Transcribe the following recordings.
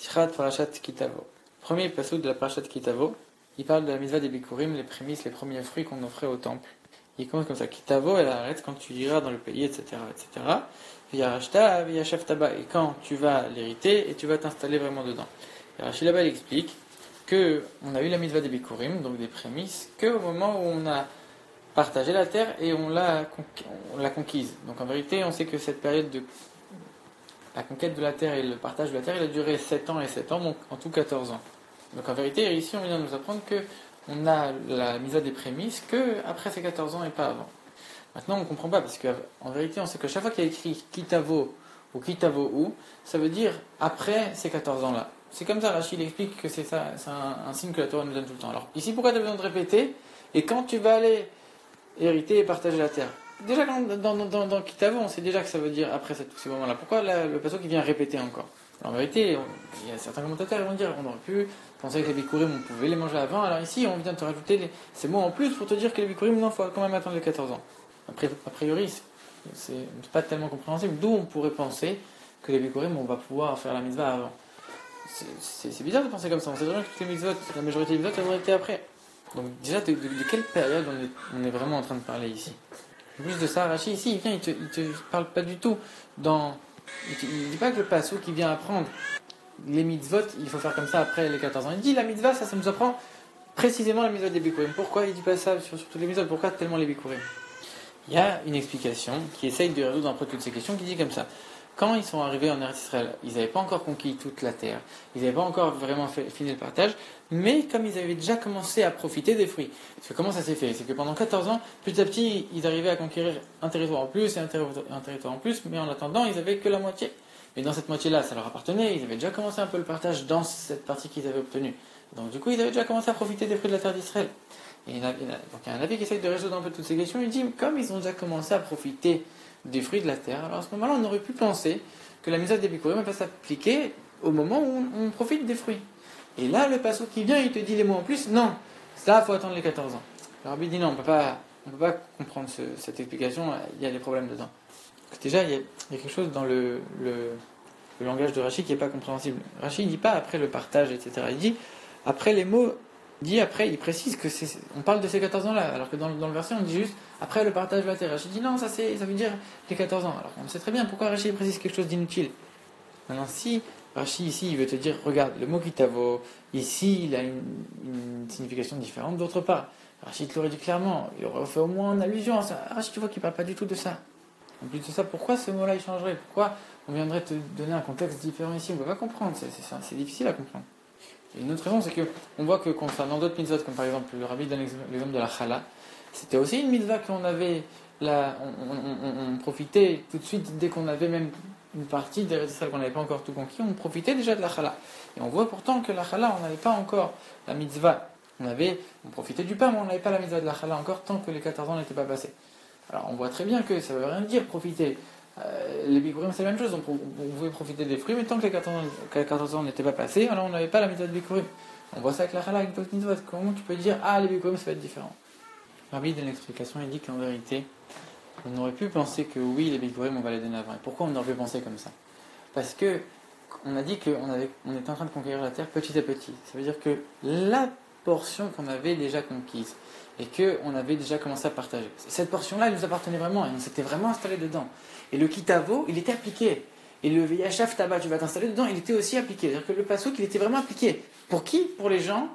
Shrat Parashat Kitavo. Premier passouk de la Parashat Kitavo, il parle de la mitzvah des bikurim, les prémices, les premiers fruits qu'on offrait au temple. Il commence comme ça, Kitavo, elle arrête quand tu iras dans le pays, etc., etc. Via Rashta, via Shaftaba, et quand tu vas l'hériter et tu vas t'installer vraiment dedans. Et Rashi là-bas, il explique que on a eu la mitzvah des bikurim, donc des prémices, qu'au moment où on a partagé la terre et on l'a conquise. Donc en vérité, on sait que cette période de la conquête de la terre et le partage de la terre, il a duré 7 ans et 7 ans, donc en tout 14 ans. Donc en vérité, ici, on vient de nous apprendre qu'on a la mise à des prémices qu'après ces 14 ans et pas avant. Maintenant, on ne comprend pas, parce qu'en vérité, on sait que chaque fois qu'il y a écrit Kitavo ou Kitavo ou, ça veut dire après ces 14 ans-là. C'est comme ça, Rachid explique que c'est ça, c'est un signe que la Torah nous donne tout le temps. Alors ici, pourquoi tu as besoin de répéter? Et quand tu vas aller hériter et partager la terre? Déjà dans Kitavo, on sait déjà que ça veut dire après tous ces moments-là. Pourquoi le passage qui vient répéter encore? Alors, en vérité, il y a certains commentateurs qui vont dire on aurait pu penser que les bikurim, on pouvait les manger avant. Alors ici, on vient de te rajouter ces mots en plus pour te dire que les bikurim, non, il faut quand même attendre les 14 ans. A priori, c'est pas tellement compréhensible. D'où on pourrait penser que les bikurim, on va pouvoir faire la mitzvah avant. C'est bizarre de penser comme ça. On sait vraiment que toutes les mitzvot, la majorité des mitzvot, elles ont été après. Donc déjà, de quelle période on est vraiment en train de parler ici? En plus de ça, Rachid ici, il vient, il te parle pas du tout il dit pas que le passo qui vient apprendre les mitzvot, il faut faire comme ça après les 14 ans. Il dit la mitzvah, ça nous apprend précisément la mitzvah des bikurim. Pourquoi il dit pas ça sur toutes les mitzvot? Pourquoi tellement les bikurim? Il y a une explication qui essaye de résoudre un peu toutes ces questions qui dit comme ça. Quand ils sont arrivés en Eretz Israël, ils n'avaient pas encore conquis toute la terre, ils n'avaient pas encore vraiment fini le partage, mais comme ils avaient déjà commencé à profiter des fruits. Parce que comment ça s'est fait? C'est que pendant 14 ans, petit à petit, ils arrivaient à conquérir un territoire en plus et un territoire en plus, mais en attendant, ils n'avaient que la moitié. Et dans cette moitié-là, ça leur appartenait, ils avaient déjà commencé un peu le partage dans cette partie qu'ils avaient obtenue. Donc du coup, ils avaient déjà commencé à profiter des fruits de la terre d'Israël. Donc il y a un avis qui essaye de résoudre un peu toutes ces questions, il dit, comme ils ont déjà commencé à profiter des fruits de la terre, alors à ce moment-là, on aurait pu penser que la mitzvah des bikurim va s'appliquer au moment où on profite des fruits. Et là, le passage qui vient, il te dit les mots en plus, non, ça, il faut attendre les 14 ans. Le rabbi dit non, on peut pas comprendre cette explication, il y a des problèmes dedans. Donc, déjà, il y a quelque chose dans le langage de Rashi qui n'est pas compréhensible. Rashi ne dit pas après le partage, etc. Il dit après les mots. Il précise que on parle de ces 14 ans-là, alors que dans le verset, on dit juste après le partage de la terre. Rachid dit non, ça veut dire les 14 ans. Alors on sait très bien pourquoi Rachid précise quelque chose d'inutile. Maintenant, si Rachid ici, il veut te dire, regarde, le mot kitavo, ici, il a une signification différente d'autre part. Rachid te l'aurait dit clairement, il aurait fait au moins une allusion à ça. Rachid, tu vois qu'il ne parle pas du tout de ça. En plus de ça, pourquoi ce mot-là, il changerait? Pourquoi on viendrait te donner un contexte différent ici? On ne peut pas comprendre, c'est difficile à comprendre. Et une autre raison, c'est qu'on voit que concernant d'autres mitzvot, comme par exemple le rabbi donne l'exemple de la chala, c'était aussi une mitzvah qu'on avait, on profitait tout de suite, dès qu'on avait même une partie des Israël qu'on n'avait pas encore tout conquis, on profitait déjà de la chala. Et on voit pourtant que la chala, on n'avait pas encore la mitzvah. On profitait du pain, mais on n'avait pas la mitzvah de la chala encore tant que les 14 ans n'étaient pas passés. Alors on voit très bien que ça ne veut rien dire profiter. Les bikurim c'est la même chose, on pouvait profiter des fruits, mais tant que les 14 ans n'étaient pas passés, alors on n'avait pas la mitzvah de bikurim. On voit ça avec la chala, avec d'autres mitzvot. Comment tu peux dire les bikurim ça va être différent? Rabbi donne l'explication, il dit qu'en vérité, on aurait pu penser que oui, les bikurim on va les donner avant. Et pourquoi on aurait pu penser comme ça? Parce que on a dit qu'on était en train de conquérir la terre petit à petit. Ça veut dire que la portion qu'on avait déjà conquise et qu'on avait déjà commencé à partager, cette portion-là, elle nous appartenait vraiment et on s'était vraiment installé dedans. Et le kitavo, il était appliqué. Et le viyashaf taba, tu vas t'installer dedans, il était aussi appliqué. C'est-à-dire que le pasouk, il était vraiment appliqué. Pour qui? Pour les gens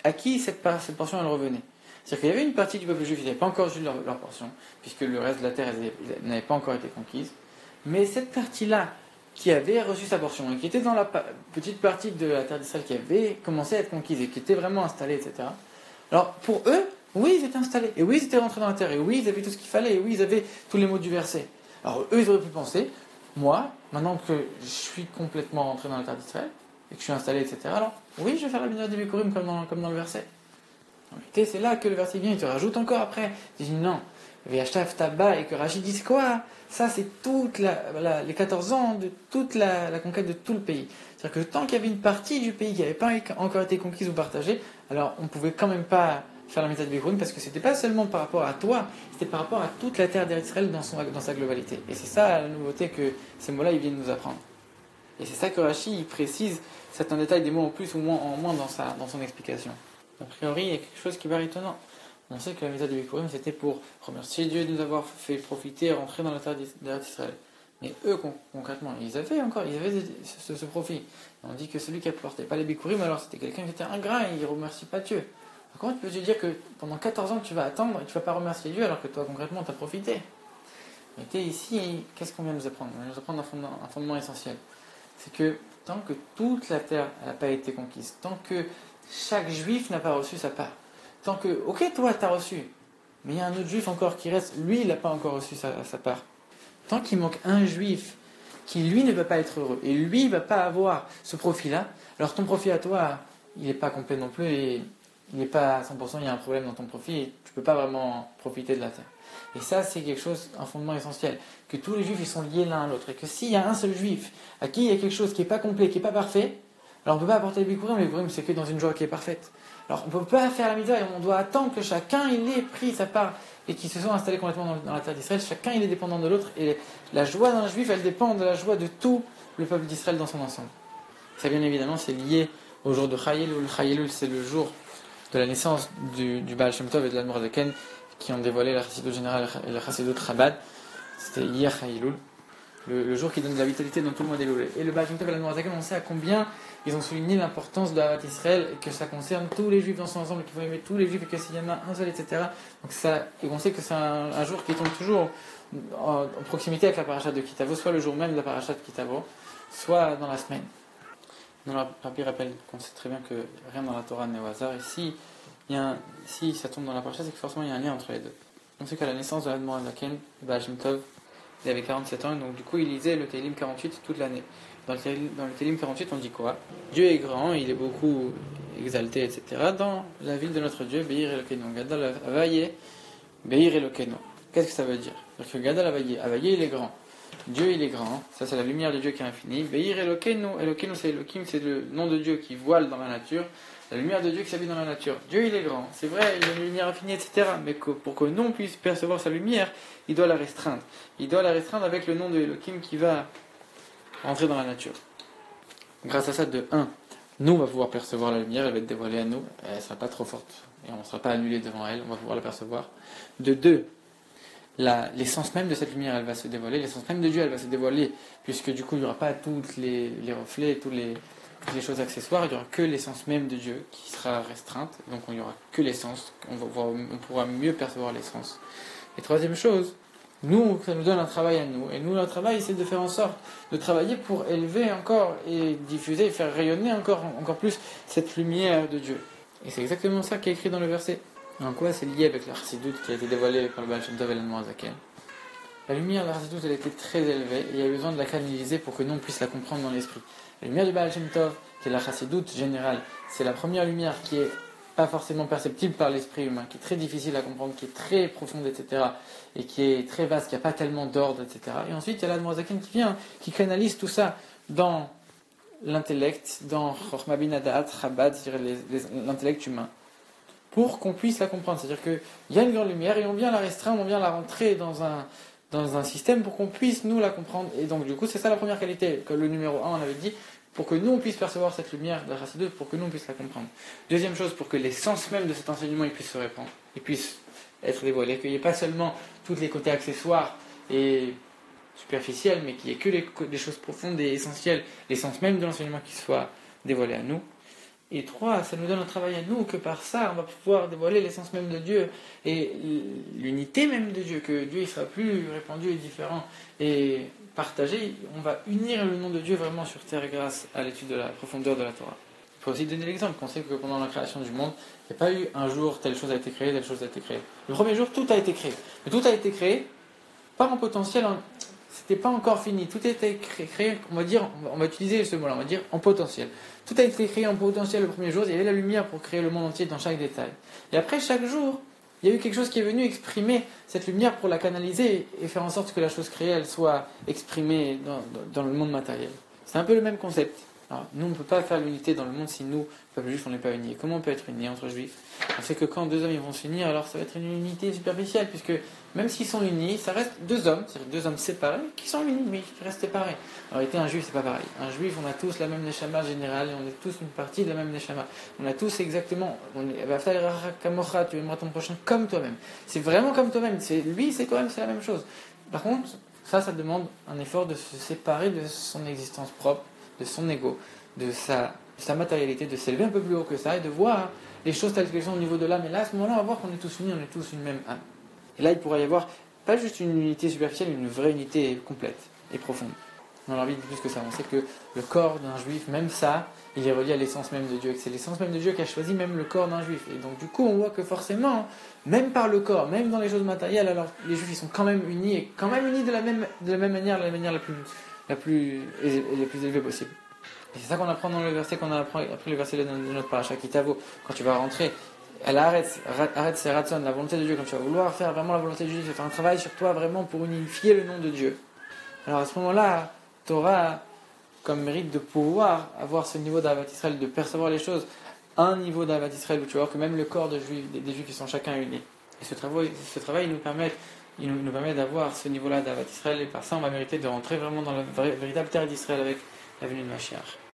à qui cette portion, elle revenait. C'est-à-dire qu'il y avait une partie du peuple juif qui n'avait pas encore eu leur portion, puisque le reste de la terre n'avait pas encore été conquise. Mais cette partie-là, qui avait reçu sa portion, et qui était dans la petite partie de la terre d'Israël qui avait commencé à être conquise, et qui était vraiment installée, etc. Alors, pour eux, oui, ils étaient installés, et oui, ils étaient rentrés dans la terre, et oui, ils avaient tout ce qu'il fallait, et oui, ils avaient tous les mots du verset. Alors eux, ils auraient pu penser, moi, maintenant que je suis complètement rentré dans la terre d'Israël, et que je suis installé, etc., alors oui, je vais faire la mitzvah des bikurim comme dans le verset. En réalité, c'est là que le verset vient, il te rajoute encore après. Il dit non, V'yashtaf taba, et que Rachid dise quoi? Ça, c'est les 14 ans de toute la conquête de tout le pays. C'est-à-dire que tant qu'il y avait une partie du pays qui n'avait pas encore été conquise ou partagée, alors on ne pouvait quand même pas faire la mitzvah de bikurim, parce que c'était pas seulement par rapport à toi, c'était par rapport à toute la terre d'Israël dans sa globalité. Et c'est ça la nouveauté que ces mots-là ils viennent nous apprendre. Et c'est ça que Rashi il précise certains détails, des mots en plus ou en moins dans son explication. A priori, il y a quelque chose qui paraît étonnant. On sait que la mitzvah de Bikurim, c'était pour remercier Dieu de nous avoir fait profiter et rentrer dans la terre d'Israël. Mais eux, concrètement, ils avaient ce profit. On dit que celui qui apportait pas les Bikurim, alors c'était quelqu'un qui était ingrat et il ne remercie pas Dieu. Comment tu peux te dire que pendant 14 ans, tu vas attendre et tu ne vas pas remercier Dieu alors que toi, concrètement, tu as profité? Mais ici, qu'est-ce qu'on vient de nous apprendre? On vient de nous apprendre un fondement essentiel. C'est que tant que toute la terre n'a pas été conquise, tant que chaque juif n'a pas reçu sa part, tant que, ok, toi, tu as reçu, mais il y a un autre juif encore qui reste, lui, il n'a pas encore reçu sa part. Tant qu'il manque un juif qui, lui, ne va pas être heureux, et lui, il ne va pas avoir ce profit-là, alors ton profit à toi, il n'est pas complet non plus, et il n'est pas à 100%, il y a un problème dans ton profit, et tu ne peux pas vraiment profiter de la terre. Et ça, c'est quelque chose, un fondement essentiel, que tous les juifs, ils sont liés l'un à l'autre, et que s'il y a un seul juif à qui il y a quelque chose qui n'est pas complet, qui n'est pas parfait, alors on ne peut pas apporter les Bikurim, c'est que dans une joie qui est parfaite. Alors on ne peut pas faire la mitzvah et on doit attendre que chacun il ait pris sa part et qu'ils se soit installés complètement dans la terre d'Israël. Chacun il est dépendant de l'autre et la joie d'un juif elle dépend de la joie de tout le peuple d'Israël dans son ensemble. Ça bien évidemment c'est lié au jour de Chayelul. Chayelul c'est le jour de la naissance du Baal Shem Tov et de l'Admor Zaken qui ont dévoilé la Chassidut générale et la Chassidut Chabad. C'était hier Chayelul. Le jour qui donne de la vitalité dans tout le mois d'Elul. Et le Baal Shem Tov et l'Admor Zaken, on sait à combien ils ont souligné l'importance de la Havat Israël et que ça concerne tous les juifs dans son ensemble, qu'il faut aimer tous les juifs et que s'il y en a un seul, etc. Donc et on sait que c'est un jour qui tombe toujours en proximité avec la paracha de Kitavo, soit le jour même de la paracha de Kitavo, soit dans la semaine. Dans le Rabbi rappelle qu'on sait très bien que rien dans la Torah n'est au hasard. Et si ça tombe dans la paracha, c'est que forcément il y a un lien entre les deux. On sait qu'à la naissance de l'Admor Zaken, le Baal Shem Tov, il avait 47 ans, donc du coup il lisait le Tehillim 48 toute l'année. Dans le Tehillim 48, on dit quoi? Dieu est grand, il est beaucoup exalté, etc. Dans la ville de notre Dieu, Be'ir Elokeinu. Gadol Avaye, Be'ir Elokeinu. Qu'est-ce que ça veut dire? C'est-à-dire que Gadol Avaye, Avaye il est grand. Dieu il est grand, ça c'est la lumière de Dieu qui est infinie. Be'ir Elokeinu, Elokeinu c'est Elohim, c'est le nom de Dieu qui voile dans la nature. La lumière de Dieu qui s'habille dans la nature. Dieu il est grand, c'est vrai, il a une lumière infinie, etc. Mais pour que nous on puisse percevoir sa lumière, il doit la restreindre. Il doit la restreindre avec le nom de Elohim qui va rentrer dans la nature. Grâce à ça, de 1, nous on va pouvoir percevoir la lumière, elle va être dévoilée à nous, elle ne sera pas trop forte et on ne sera pas annulé devant elle, on va pouvoir la percevoir. De 2, l'essence même de cette lumière elle va se dévoiler, l'essence même de Dieu elle va se dévoiler, puisque du coup il n'y aura pas tous les reflets, toutes les choses accessoires, il n'y aura que l'essence même de Dieu qui sera restreinte, donc il n'y aura que l'essence, on pourra mieux percevoir l'essence. Et troisième chose, nous, ça nous donne un travail à nous. Et nous, notre travail, c'est de faire en sorte de travailler pour élever encore et diffuser et faire rayonner encore plus cette lumière de Dieu. Et c'est exactement ça qui est écrit dans le verset. En quoi c'est lié avec la Chassidut qui a été dévoilée par le Baal Shem Tov et l'Admor Zaken? La lumière de la Chassidut, elle était très élevée et il y a besoin de la canaliser pour que nous, on puisse la comprendre dans l'esprit. La lumière du Baal Shem Tov, qui est la Chassidut générale, c'est la première lumière qui est pas forcément perceptible par l'esprit humain, qui est très difficile à comprendre, qui est très profonde, etc., et qui est très vaste, qui n'a pas tellement d'ordre, etc. Et ensuite, il y a l'Admor Zaken qui vient, qui canalise tout ça dans l'intellect, dans Chochma Bina Da'at, Chabad, c'est-à-dire l'intellect humain, pour qu'on puisse la comprendre. C'est-à-dire qu'il y a une grande lumière, et on vient la restreindre, on vient la rentrer dans un système pour qu'on puisse nous la comprendre. Et donc, du coup, c'est ça la première qualité, que le numéro 1, on avait dit, pour que nous on puisse percevoir cette lumière de la Chassidut, pour que nous on puisse la comprendre. Deuxième chose, pour que l'essence même de cet enseignement il puisse se répandre, il puisse être dévoilé, qu'il n'y ait pas seulement tous les côtés accessoires et superficiels, mais qu'il n'y ait que les choses profondes et essentielles, l'essence même de l'enseignement qui soit dévoilée à nous. Et 3, ça nous donne un travail à nous, que par ça on va pouvoir dévoiler l'essence même de Dieu et l'unité même de Dieu, que Dieu il sera plus répandu et différent et partagé, on va unir le nom de Dieu vraiment sur terre grâce à l'étude de la profondeur de la Torah. Il faut aussi donner l'exemple, qu'on sait que pendant la création du monde, il n'y a pas eu un jour telle chose a été créée, telle chose a été créée. Le premier jour, tout a été créé. Mais tout a été créé, pas en potentiel, c'était pas encore fini. Tout a été créé, on va utiliser ce mot-là, on va dire en potentiel. Tout a été créé en potentiel le premier jour, il y avait la lumière pour créer le monde entier dans chaque détail. Et après, chaque jour, il y a eu quelque chose qui est venu exprimer cette lumière pour la canaliser et faire en sorte que la chose créée, elle soit exprimée dans le monde matériel. C'est un peu le même concept. Alors, nous, on ne peut pas faire l'unité dans le monde si nous, peuple juif, on n'est pas unis. Et comment on peut être unis entre juifs? On sait que quand deux hommes ils vont s'unir, alors ça va être une unité superficielle, puisque même s'ils sont unis, ça reste deux hommes, c'est-à-dire deux hommes séparés, qui sont unis, mais qui restent séparés. En réalité, un juif, c'est pas pareil. Un juif, on a tous la même neshama générale, et on est tous une partie de la même neshama. On a tous exactement, tu aimeras ton prochain comme toi-même. C'est vraiment comme toi-même. Lui, c'est toi-même, c'est la même chose. Par contre, ça demande un effort de se séparer de son existence propre, de son ego, de sa matérialité, de s'élever un peu plus haut que ça et de voir les choses telles qu'elles sont au niveau de l'âme. Et là, à ce moment-là, on va voir qu'on est tous unis, on est tous une même âme. Et là, il pourra y avoir pas juste une unité superficielle, une vraie unité complète et profonde. On a envie de plus que ça. On sait que le corps d'un juif, même ça, il est relié à l'essence même de Dieu. Et que c'est l'essence même de Dieu qui a choisi même le corps d'un juif. Et donc, du coup, on voit que forcément, même par le corps, même dans les choses matérielles, alors les juifs, ils sont quand même unis, et quand même unis de la même manière, de la manière la plus élevée possible. Et c'est ça qu'on apprend dans le verset qu'on a appris le verset de notre paracha Kitavo. Quand tu vas rentrer, elle arrête ses ratson, la volonté de Dieu, quand tu vas vouloir faire vraiment la volonté de Dieu, tu vas faire un travail sur toi vraiment pour unifier le nom de Dieu. Alors à ce moment-là, tu auras comme mérite de pouvoir avoir ce niveau d'Avat Israël, de percevoir les choses, un niveau d'Avat Israël où tu vas voir que même le corps des juifs qui sont chacun unis. Et ce travail nous permet d'avoir ce niveau-là d'Avat Israël, et par ça on va mériter de rentrer vraiment dans la véritable terre d'Israël avec la venue de Mashiach.